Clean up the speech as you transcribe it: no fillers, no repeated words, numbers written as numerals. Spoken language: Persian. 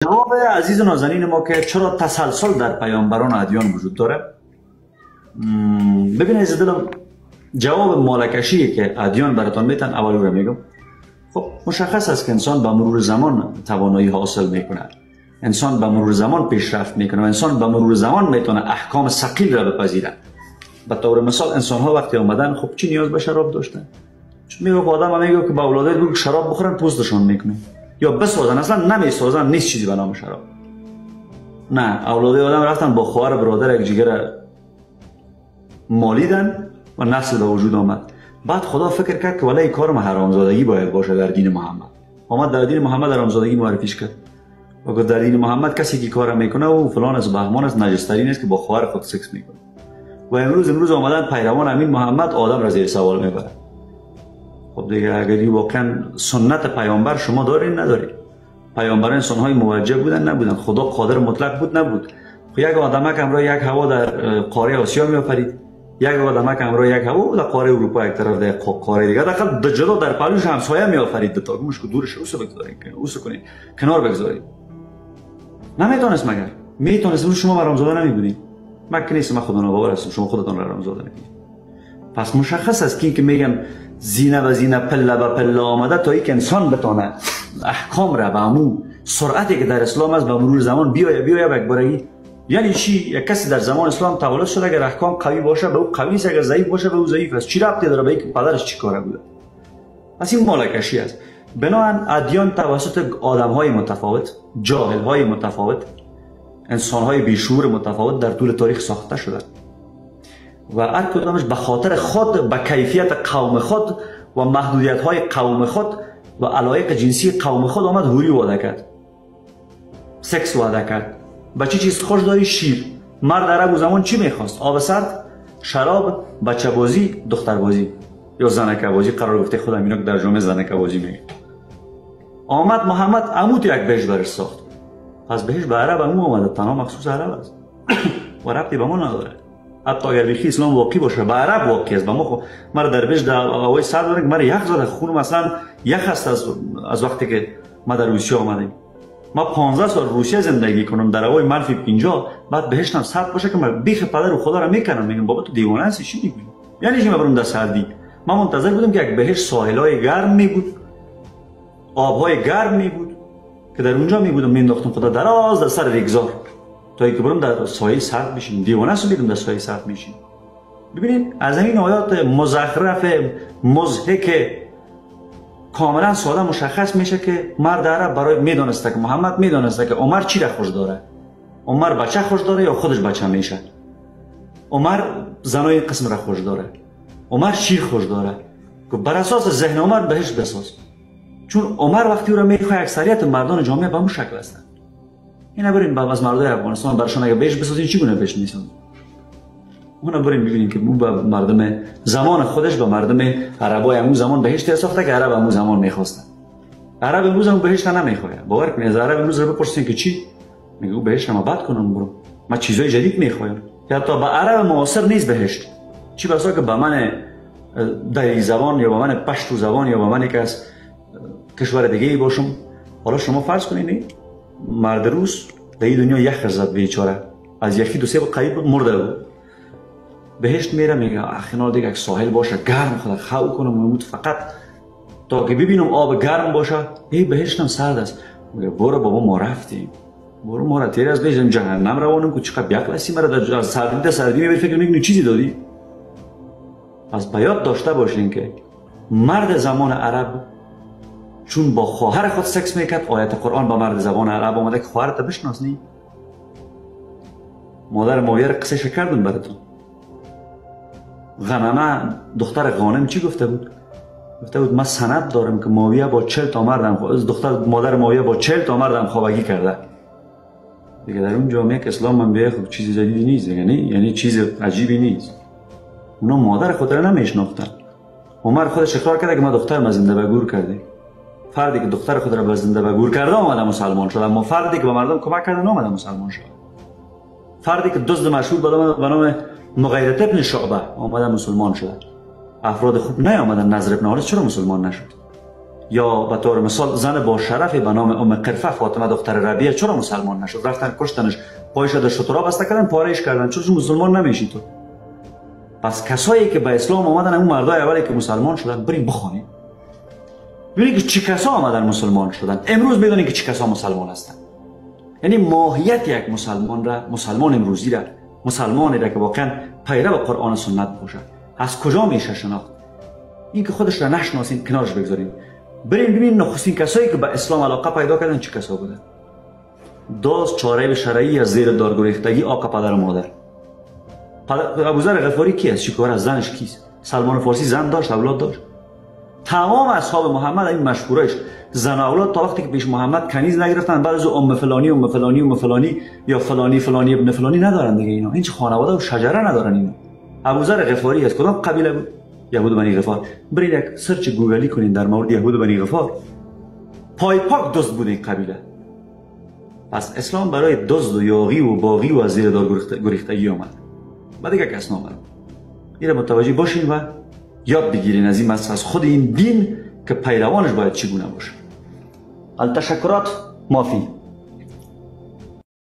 جواب عزیز نازنین ما که چرا تسلسل در پیامبران ادیان وجود داره، ببین عزیز دلم، جواب مالکشی که ادیان براتون میتن اول رو میگم. خب مشخص است که انسان به مرور زمان توانایی حاصل میکنه، انسان به مرور زمان پیشرفت میکنه و انسان به مرور زمان میتونه احکام ثقیل را بپذیره. به طور مثال انسان ها وقتی آمدن خب چی نیاز به شراب داشتن؟ چون میگه آدم میگه که با اولادت بگو شراب بخورن پوستشون میکنه یا بسازن، اصلا نمیسازن، نیست چیزی به نام شراب. نه، اولاد آدم رفتن با خواهر برادر یک جگر مالیدن و نسل به وجود آمد. بعد خدا فکر کرد که ولی این کار حرامزادگی باید باشه در دین محمد. آمد در دین محمد حرامزادگی معرفیش کرد و گفت در دین محمد کسی که کار میکنه و فلان است بهمان است نجسترین است که با خواهر خود سکس میکنه. و امروز آمدن پیروان امین محمد آدم را زیر سوال میبرن. خب دیگه اگر واقعا سنت پیامبر شما دارین ندارین؟ پیامبران انسان‌های موجه بودن نبودن؟ خدا قادر مطلق بود نبود؟ خب یک آدمک همراه یک هوا در قاره آسیا میآفرید، یک آدمک همراه یک هوا در قاره اروپا یک طرف در قاره دیگه داخل جدا در پهلوش همسایه میآفرید. تا گوش که دورش اوسو بگذارید، اوسو کنید، کنار بگذارید. نمیتونست مگر میتونست شما حرامزاده نمیبودین؟ مکه نیست، من خدا ناباور هستم، شما خودتون را حرامزاده نمیبینید. پس مشخص است که میگن زینه و زینه پله به پله آمده تا یک انسان بتونه احکام را به عمو سرعتی که در اسلام است به مرور زمان بیایه بگبرگی. یعنی چی؟ یک کسی در زمان اسلام تولد شده اگر احکام قوی باشه به او قوی است، اگر ضعیف باشه به او ضعیف است. چی ربطی داره به اینکه پدرش چی کاره بوده؟ پس این مالکشی است. بنابراین ادیان توسط آدم‌های متفاوت، جاهل‌های متفاوت، انسان‌های بیشعور متفاوت در طول تاریخ ساخته شده و هر کدامش به خاطر خود، به کیفیت قوم خود و محدودیت‌های قوم خود و علایق جنسی قوم خود آمد هوری وعده کرد، سکس وعده کرد. به چی چیز خوش داری؟ شیر. مرد عرب و زمان چی میخواست؟ آب سرد، شراب، بچه بازی، دختر بازی یا زنک بازی. قرار گفته خودم اینا که در جامعه زنک بازی میگه. آمد محمد عمود یک بهش برش ساخت. پس بهش به عرب عمو آمده، تنها مخصوص عرب است و ربطی به ما نداره. حتی اگر بیخی اسلام واقعی باشه به عرب واقعی است. به ما خب مرا در بیش در هوای سرد داره که مرا یخ زده، خون مثلا یخ است از وقتی که ما در روسیه آمدیم. ما 15 سال روسیه زندگی کنم در هوای منفی 50، بعد بهشتم سرد باشه که من بیخ پدر و خدا را میکنم. میگم بابا تو دیوانه هستی چی میگی؟ یعنی چی؟ من برم در سردی؟ من منتظر بودم که یک بهشت ساحلای گرم می بود، آبهای گرم می بود که در اونجا می بودم مینداختم خدا دراز در سر ریگزار تا اینکه برم در سایه سرد بشین. دیوانه است میرم در سایه سرد میشین. ببینید از این آیات مزخرف مضحک کاملا ساده مشخص میشه که مرد عرب برای میدونسته که محمد میدونسته که عمر چی را خوش داره. عمر بچه خوش داره یا خودش بچه میشه؟ عمر زنای قسم را خوش داره، عمر شیر خوش داره که بر اساس ذهن عمر بهش بساز. چون عمر وقتی او را میخواه اکثریت مردان جامعه به اون شکل هستند. اینا برین از مردای افغانستان برشان اگه بهش بسازین چگونه بهش میسازن؟ اونا برین ببینین که اون به مردم زمان خودش به مردم عربای همون زمان بهشت ساخته که عرب همون زمان میخواستن. عرب امروز هم بهشت نمیخواد. باور کنید از عرب امروز رو بپرسین که چی؟ میگه بهشت ما بعد کنم برو. ما چیزای جدید میخوایم. حتی به عرب معاصر نیست بهشت. چی بسا که به من دری زبان یا به من پشتو زبان یا به من که از کشور دیگه ای باشم. حالا شما فرض کنید مرد روس در این دنیا یخ زد بیچاره، از یخی دو سه قریب مرده بود. بهشت میره میگه اخینا دیگه یک ساحل باشه گرم خدا خو کنم موت فقط تا که ببینم آب گرم باشه. بهشتم سرد است. میگه برو بابا ما رفتیم، برو ما را تیر از بهشت جهنم روانم که چقدر بیاکلسی مرا در سردی میبری فکر میکنی چیزی دادی. از بیاد داشته باشین که مرد زمان عرب چون با خواهر خود سکس میکرد، آیت قرآن با مرد زبان عرب آمده که خواهرت بشناسنی. مادر معاویه را قصه کردم براتون. غنمه دختر غانم چی گفته بود؟ گفته بود من سند دارم که معاویه با 40 تا مردم مادر معاویه با 40 تا مردم خوابگی کرده. دیگه در اون جامعه که اسلام من بیه خب چیز جدیدی نیست دیگه، یعنی چیز عجیبی نیست. اونا مادر خود را نمیشناختن. عمر خودش اقرار کرده که ما دخترم زنده به گور کرده. فردی که دختر خود را به زنده به گور کرده آمده مسلمان شد، اما فردی که به مردم کمک کرده نامده مسلمان شد. فردی که دزد مشهور به نام مغیرة ابن شعبه آمده مسلمان شد. افراد خوب نیامدن. نضر ابن حارث چرا مسلمان نشد؟ یا به طور مثال زن با شرفی به نام ام قرفه فاطمه دختر ربیعه چرا مسلمان نشد؟ رفتن کشتنش، پایش در شترا بسته کردن، پارهش کردن. چون مسلمان نمیشی تو؟ پس کسایی که به اسلام آمدن، اون مردای اولی که مسلمان شدن، بریم بخونیم ببینید که چه کسا آمدن مسلمان شدن. امروز بدونید که چه کسا مسلمان هستن. یعنی ماهیت یک مسلمان را، مسلمان امروزی را، مسلمانی را که واقعا پیرو قرآن و سنت باشه، از کجا میشه شناخت؟ این که خودش را نشناسیم کنارش بگذاریم. بریم ببینیم نخستین کسایی که به اسلام علاقه پیدا کردن چه کسا بودن. داز چاره شرعی از زیر دارگریختگی آقا پدر و مادر. ابوذر غفاری کی است؟ چیکار از زنش کیست؟ سلمان فارسی زن داشت، اولاد داشت. تمام اصحاب محمد این مشهورش زن اولاد تا وقتی که پیش محمد کنیز نگرفتن، بعد از ام فلانی ام فلانی ام فلانی یا فلانی فلانی ابن فلانی ندارن دیگه. اینا این خانواده و شجره ندارن. اینا ابوذر غفاری از کدام قبیله بود؟ یهود بنی غفار. برید یک سرچ گوگلی کنین در مورد یهود بنی غفار. پای پاک دزد بود این قبیله. پس اسلام برای دزد و یاغی و باغی و از زیر دار گریختگی آمد. بعد دیگه کس نامد. این متوجه باشین و یاد بگیرین از این مسئله، از خود این دین که پیروانش باید چگونه باشه. التشکرات مافی.